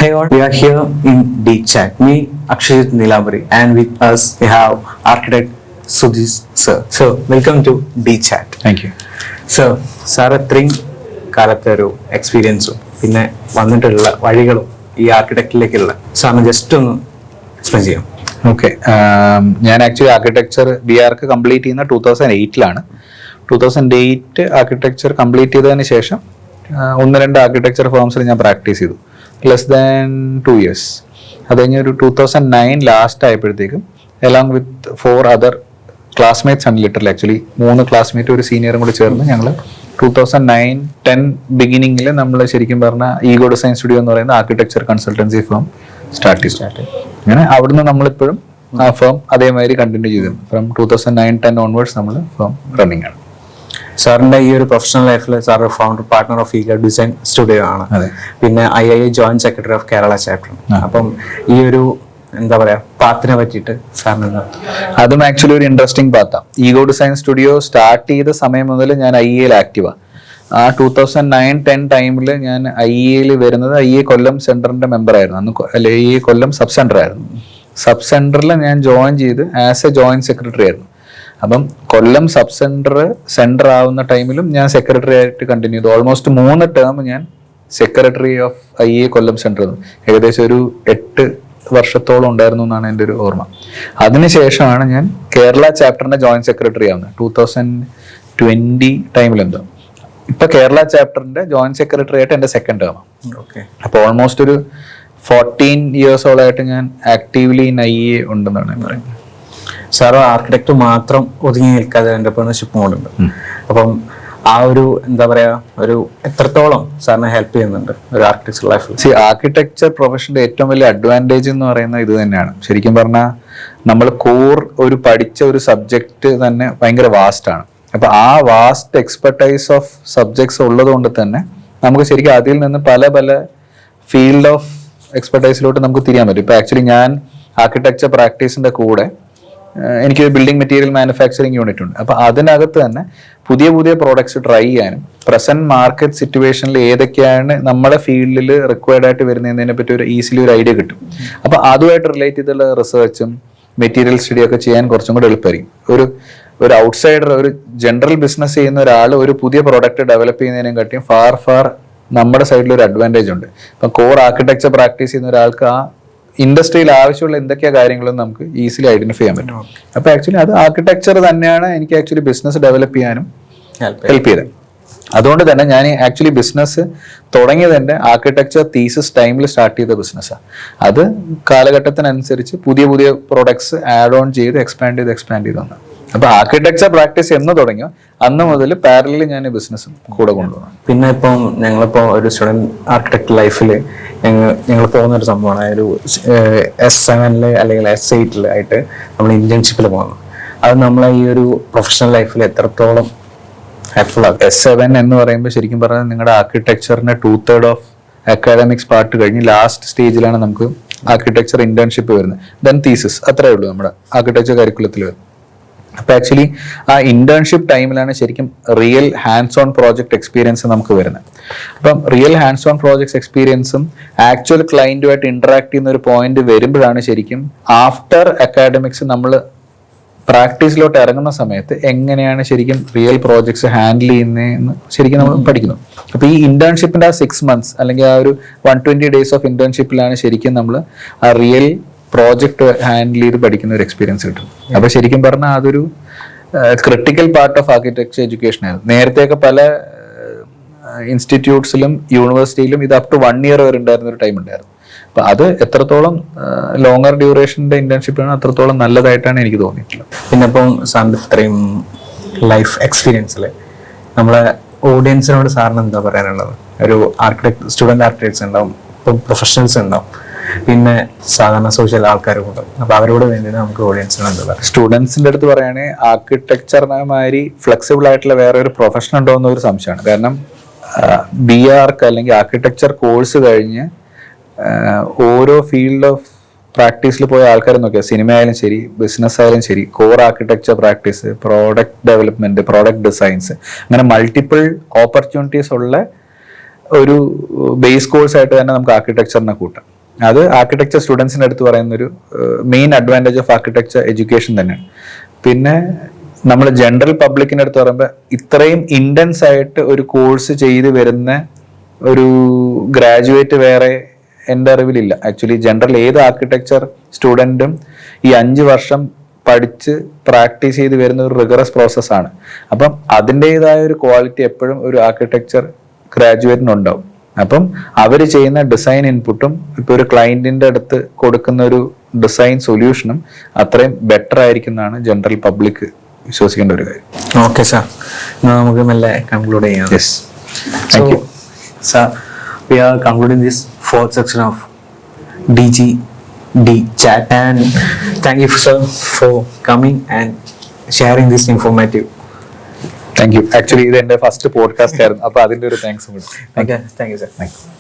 Hi all, we are here in DChat. Me, Akshayit Nilabari, and with us we have architect Sudhis sir. So, welcome to DChat. Thank you. So, sir അത്രയും കാലത്തെ ഒരു എക്സ്പീരിയൻസും പിന്നെ വന്നിട്ടുള്ള വഴികളും ഈ ആർക്കിടെക്റ്റിലേക്കുള്ള സാറിന് ജസ്റ്റ് ഒന്ന് എക്സ്പ്ലെയിൻ ചെയ്യാം. ഓക്കെ, ഞാൻ ആക്ച്വലി ആർക്കിടെക്ചർ BArch കംപ്ലീറ്റ് ചെയ്യുന്ന 2008 2008 ആർക്കിടെക്ചർ കംപ്ലീറ്റ് ചെയ്തതിന് ശേഷം ഒന്ന് രണ്ട് ആർക്കിടെക്ചർ ഫേംസിൽ ഞാൻ പ്രാക്ടീസ് ചെയ്തു ലെസ് ദാൻ 2 years. അത് കഴിഞ്ഞ് ഒരു 2009 ലാസ്റ്റ് ആയപ്പോഴത്തേക്കും അലോങ് വിത്ത് 4 other ക്ലാസ്മേറ്റ്സ് ആണ് ലിറ്ററലി ആക്ച്വലി 3 ക്ലാസ്മേറ്റ് ഒരു സീനിയറും കൂടി ചേർന്ന് ഞങ്ങൾ 2009-10 ബിഗിനിങ്ങിൽ നമ്മൾ ശരിക്കും പറഞ്ഞാൽ ഈഗോ ഡിസൈൻ സ്റ്റുഡിയോ എന്ന് പറയുന്ന ആർക്കിടെക്ചർ കൺസൾട്ടൻസി ഫേം സ്റ്റാർട്ട് ചെയ്തു. അങ്ങനെ അവിടുന്ന് നമ്മളിപ്പോഴും ആ ഫേം അതേമാതിരി കണ്ടിന്യൂ ചെയ്തിരുന്നു. ഫ്രം 2009-10 ഓൺവേർഡ്സ് നമ്മൾ ഫേം റണ്ണിങ് ആണ്. സാറിന്റെ ഈ ഒരു പ്രൊഫഷണൽ ലൈഫിൽ sir founder partner of ego design studio ആണ്, പിന്നെ IIA joint secretary of Kerala chapter. അപ്പം ഈ ഒരു എന്താ പറയാ പാത്തിനെ പറ്റിയിട്ട് സാറിന് അതും ആക്ച്വലി ഒരു ഇൻട്രസ്റ്റിംഗ് പാത്താണ്. ഈഗോ ഡിസൈൻ സ്റ്റുഡിയോ സ്റ്റാർട്ട് ചെയ്ത സമയം മുതൽ ഞാൻ IIA ആക്റ്റീവാണ്. ആ 2009-10 ടൈമിൽ ഞാൻ IIA വരുന്നത് IIA കൊല്ലം സെന്ററിന്റെ മെമ്പർ ആയിരുന്നു. അന്ന് IIA കൊല്ലം സബ് സെന്റർ ആയിരുന്നു. സബ് സെന്ററിൽ ഞാൻ ജോയിൻ ചെയ്ത് ആസ് എ ജോയിന്റ് സെക്രട്ടറി ആയിരുന്നു. അപ്പം കൊല്ലം സബ് സെന്റർ ആവുന്ന ടൈമിലും ഞാൻ സെക്രട്ടറി ആയിട്ട് കണ്ടിന്യൂ ചെയ്തു. ഓൾമോസ്റ്റ് 3 ടേം ഞാൻ secretary of IIA Kollam centre ഏകദേശം ഒരു 8 വർഷത്തോളം ഉണ്ടായിരുന്നു എന്നാണ് എൻ്റെ ഒരു ഓർമ്മ. അതിനുശേഷമാണ് ഞാൻ കേരള ചാപ്റ്ററിന്റെ ജോയിന്റ് സെക്രട്ടറി ആവുന്നത് 2020 ടൈമിലെന്തോ. ഇപ്പൊ കേരള ചാപ്റ്ററിന്റെ ജോയിന്റ് സെക്രട്ടറി ആയിട്ട് എൻ്റെ സെക്കൻഡ് ടേം. അപ്പോൾ ഓൾമോസ്റ്റ് ഒരു 14 ഇയേഴ്സോളായിട്ട് ഞാൻ ആക്റ്റീവ്ലി ഇൻ IIA ഉണ്ടെന്നാണ് ഞാൻ പറയുന്നത്. സാറ് ആർക്കിടെക്ട് മാത്രം ഒതുങ്ങി നിൽക്കാതെ എന്റർപ്രണർഷിപ്പ് മോഡുണ്ട്. അപ്പം ആ ഒരു എന്താ പറയാ ഒരു എത്രത്തോളം സാറിനെ ഹെൽപ്പ് ചെയ്യുന്നുണ്ട് ഒരു ആർക്കിടെക്ചർ ലൈഫിൽ? ആർക്കിടെക്ചർ പ്രൊഫഷന്റെ ഏറ്റവും വലിയ അഡ്വാൻറ്റേജ് എന്ന് പറയുന്നത് ഇത് തന്നെയാണ്. ശരിക്കും പറഞ്ഞാൽ നമ്മൾ ഒരു പഠിച്ച ഒരു സബ്ജക്റ്റ് തന്നെ ഭയങ്കര വാസ്റ്റ് ആണ്. അപ്പൊ ആ വാസ്റ്റ് എക്സ്പെർട്ടൈസ് ഓഫ് സബ്ജക്ട്സ് ഉള്ളത് കൊണ്ട് തന്നെ നമുക്ക് ശരിക്കും അതിൽ നിന്ന് പല പല ഫീൽഡ് ഓഫ് എക്സ്പെർട്ടൈസിലോട്ട് നമുക്ക് തിരിയാൻ പറ്റും. ഇപ്പൊ ആക്ച്വലി ഞാൻ ആർക്കിടെക്ചർ പ്രാക്ടീസിന്റെ കൂടെ എനിക്ക് ബിൽഡിംഗ് മെറ്റീരിയൽ മാനുഫാക്ചറിങ് യൂണിറ്റ് ഉണ്ട്. അപ്പൊ അതിനകത്ത് തന്നെ പുതിയ പുതിയ പ്രോഡക്ട്സ് ട്രൈ ചെയ്യാനും പ്രസന്റ് മാർക്കറ്റ് സിറ്റുവേഷനിൽ ഏതൊക്കെയാണ് നമ്മുടെ ഫീൽഡിൽ റിക്വയർഡ് ആയിട്ട് വരുന്നതിനെ പറ്റി ഒരു ഈസിലി ഒരു ഐഡിയ കിട്ടും. അപ്പൊ അതുമായിട്ട് റിലേറ്റ് ചെയ്തുള്ള റിസർച്ചും മെറ്റീരിയൽ സ്റ്റഡി ഒക്കെ ചെയ്യാൻ കുറച്ചും കൂടെ എളുപ്പമായിരിക്കും. ഒരു ഔട്ട്സൈഡർ ഒരു ജനറൽ ബിസിനസ് ചെയ്യുന്ന ഒരാൾ ഒരു പുതിയ പ്രോഡക്റ്റ് ഡെവലപ്പ് ചെയ്യുന്നതിനെ കാട്ടിയും ഫാർ നമ്മുടെ സൈഡിൽ ഒരു അഡ്വാൻറ്റേജ് ഉണ്ട്. ഇപ്പം കോർ ആർക്കിടെക്ചർ പ്രാക്ടീസ് ചെയ്യുന്ന ഒരാൾക്ക് ആ ഇൻഡസ്ട്രിയിൽ ആവശ്യമുള്ള എന്തൊക്കെയാ കാര്യങ്ങളെന്ന് നമുക്ക് ഈസിലി ഐഡന്റിഫൈ ചെയ്യാൻ പറ്റും. അപ്പൊ ആക്ച്വലി അത് ആർക്കിടെക്ചർ തന്നെയാണ് എനിക്ക് ആക്ച്വലി ബിസിനസ് ഡെവലപ്പ് ചെയ്യാനും ഹെൽപ്പ് ചെയ്തത്. അതുകൊണ്ട് തന്നെ ഞാൻ ആക്ച്വലി ബിസിനസ് തുടങ്ങിയത് എൻ്റെ ആർക്കിടെക്ചർ തീസിസ് ടൈമിൽ സ്റ്റാർട്ട് ചെയ്ത ബിസിനസ്സാണ്. അത് കാലഘട്ടത്തിനനുസരിച്ച് പുതിയ പുതിയ പ്രോഡക്ട്സ് ആഡ് ഓൺ ചെയ്ത് എക്സ്പാൻഡ് ചെയ്ത് വന്നു. അപ്പൊ ആർക്കിടെക്ചർ പ്രാക്ടീസ് എന്ന് തുടങ്ങിയോ അന്ന് മുതൽ പാരലലി ഞാൻ ബിസിനസ്സും കൂടെ കൊണ്ടുപോകണം. പിന്നെ ഇപ്പം ഞങ്ങളിപ്പോൾ ഒരു സ്റ്റുഡൻറ് ആർക്കിടെക്ട് ലൈഫിൽ ഞങ്ങൾ പോകുന്ന ഒരു സംഭവമാണ് ഒരു S7 അല്ലെങ്കിൽ S8 ആയിട്ട് നമ്മൾ ഇന്റേൺഷിപ്പിൽ പോകുന്നു. അത് നമ്മളെ ഈ ഒരു പ്രൊഫഷണൽ ലൈഫിൽ എത്രത്തോളം ഹെൽപ്ഫുൾ ആകും? S7 എന്ന് പറയുമ്പോൾ ശരിക്കും പറഞ്ഞാൽ നിങ്ങളുടെ ആർക്കിടെക്ചറിന്റെ 2/3 ഓഫ് അക്കാഡമിക്സ് പാർട്ട് കഴിഞ്ഞ് ലാസ്റ്റ് സ്റ്റേജിലാണ് നമുക്ക് ആർക്കിടെക്ചർ ഇന്റേൺഷിപ്പ് വരുന്നത്. ദെൻ തീസിസ്, അത്രേ ഉള്ളൂ നമ്മുടെ ആർക്കിടെക്ചർ കരിക്കുലത്തിൽ വരുന്നത്. അപ്പൊ ആക്ച്വലി ആ ഇന്റേൺഷിപ്പ് ടൈമിലാണ് ശരിക്കും real hands on project experience നമുക്ക് വരുന്നത്. അപ്പം റിയൽ ഹാൻഡ്സ് ഓൺ പ്രോജക്ട്സ് എക്സ്പീരിയൻസും ആക്ച്വൽ ക്ലയന്റുമായിട്ട് ഇന്ററാക്ട് ചെയ്യുന്ന ഒരു പോയിന്റ് വരുമ്പോഴാണ് ശരിക്കും ആഫ്റ്റർ അക്കാഡമിക്സ് നമ്മൾ പ്രാക്ടീസിലോട്ട് ഇറങ്ങുന്ന സമയത്ത് എങ്ങനെയാണ് ശരിക്കും റിയൽ പ്രോജക്ട്സ് ഹാൻഡിൽ ചെയ്യുന്നതെന്ന് ശരിക്കും നമ്മൾ പഠിക്കുന്നു. അപ്പൊ ഈ ഇന്റേൺഷിപ്പിന്റെ ആ 6 months അല്ലെങ്കിൽ ആ ഒരു 120 days ഓഫ് ഇന്റേൺഷിപ്പിലാണ് ശരിക്കും നമ്മൾ ആ റിയൽ പ്രോജക്റ്റ് ഹാൻഡിൽ ചെയ്ത് പഠിക്കുന്ന ഒരു എക്സ്പീരിയൻസ് കിട്ടും. അപ്പൊ ശരിക്കും പറഞ്ഞാൽ അതൊരു critical part of architecture education ആയിരുന്നു. നേരത്തെയൊക്കെ പല ഇൻസ്റ്റിറ്റ്യൂട്ട്സിലും യൂണിവേഴ്സിറ്റിയിലും ഇത് അപ് ടു 1 year വരെ ഉണ്ടായിരുന്ന ഒരു ടൈം ഉണ്ടായിരുന്നു. അപ്പൊ അത് എത്രത്തോളം ലോങ്ങർ ഡ്യൂറേഷന്റെ ഇന്റേൺഷിപ്പാണ് അത്രത്തോളം നല്ലതായിട്ടാണ് എനിക്ക് തോന്നിയിട്ടുള്ളത്. പിന്നെ ഇപ്പം സാറിന്റെ ഇത്രയും ലൈഫ് എക്സ്പീരിയൻസിൽ നമ്മളെ ഓഡിയൻസിനോട് സാറിന് എന്താ പറയാനുള്ളത്? ഒരു സ്റ്റുഡന്റ് ആർക്കിടെക്ട്സ് ഉണ്ടാവും, ഇപ്പം പ്രൊഫഷണൽസ് ഉണ്ടാവും, പിന്നെ സാധാരണ സോഷ്യൽ ആൾക്കാരും ഉണ്ട്. അപ്പൊ അവരോട് വേണ്ടി നമുക്ക് ഓഡിയൻസിന് എന്താ പറയുക? സ്റ്റുഡൻസിന്റെ അടുത്ത് പറയുകയാണെങ്കിൽ ആർക്കിടെക്ചറിനുമാതിരി ഫ്ലെക്സിബിൾ ആയിട്ടുള്ള വേറെ ഒരു പ്രൊഫഷൻ ഉണ്ടോ എന്നൊരു സംശയമാണ്. കാരണം BArch അല്ലെങ്കിൽ ആർക്കിടെക്ചർ കോഴ്സ് കഴിഞ്ഞ് ഓരോ ഫീൽഡ് ഓഫ് പ്രാക്ടീസിൽ പോയ ആൾക്കാർ നോക്കിയാൽ സിനിമ ആയാലും ശരി ബിസിനസ് ആയാലും ശരി core architecture practice, product development, product designs, അങ്ങനെ മൾട്ടിപ്പിൾ ഓപ്പർച്യൂണിറ്റീസ് ഉള്ള ഒരു ബേസ് കോഴ്സ് ആയിട്ട് തന്നെ നമുക്ക് ആർക്കിടെക്ചറിനെ കൂട്ടാം. അത് ആർക്കിടെക്ചർ സ്റ്റുഡൻസിൻ്റെ അടുത്ത് പറയുന്ന ഒരു main advantage of architecture education തന്നെയാണ്. പിന്നെ നമ്മൾ ജനറൽ പബ്ലിക്കിൻ്റെ അടുത്ത് പറയുമ്പോൾ ഇത്രയും ഇൻറ്റൻസ് ആയിട്ട് ഒരു കോഴ്സ് ചെയ്ത് വരുന്ന ഒരു ഗ്രാജുവേറ്റ് വേറെ എൻ്റെ അറിവിലില്ല. ആക്ച്വലി ജനറൽ ഏത് ആർക്കിടെക്ചർ സ്റ്റുഡൻറ്റും ഈ 5 വർഷം പഠിച്ച് പ്രാക്ടീസ് ചെയ്ത് വരുന്ന ഒരു റിഗറസ് പ്രോസസ്സാണ്. അപ്പം അതിൻ്റെതായ ഒരു ക്വാളിറ്റി എപ്പോഴും ഒരു ആർക്കിടെക്ചർ ഗ്രാജുവേറ്റിനുണ്ടാവും. അപ്പം അവർ ചെയ്യുന്ന ഡിസൈൻ ഇൻപുട്ടും ഇപ്പോൾ ഒരു ക്ലയൻറ്റിൻ്റെ അടുത്ത് കൊടുക്കുന്ന ഒരു ഡിസൈൻ സൊല്യൂഷനും അത്രയും ബെറ്റർ ആയിരിക്കും എന്നാണ് ജനറൽ പബ്ലിക് വിശ്വസിക്കേണ്ട ഒരു കാര്യം. ഓക്കെ സാർ, നമുക്ക് മെല്ലെ കൺക്ലൂഡ് ചെയ്യാം. Yes, thank you. Sir, we are concluding this 4th section of DGD chat, and thank you sir for coming and sharing this informative. Thank you. Actually ഇത് എൻ്റെ first podcast ആയിരുന്നു, അപ്പോൾ അതിൻ്റെ ഒരു താങ്ക്സും കൂടി. Okay, thank you sir. Thank you.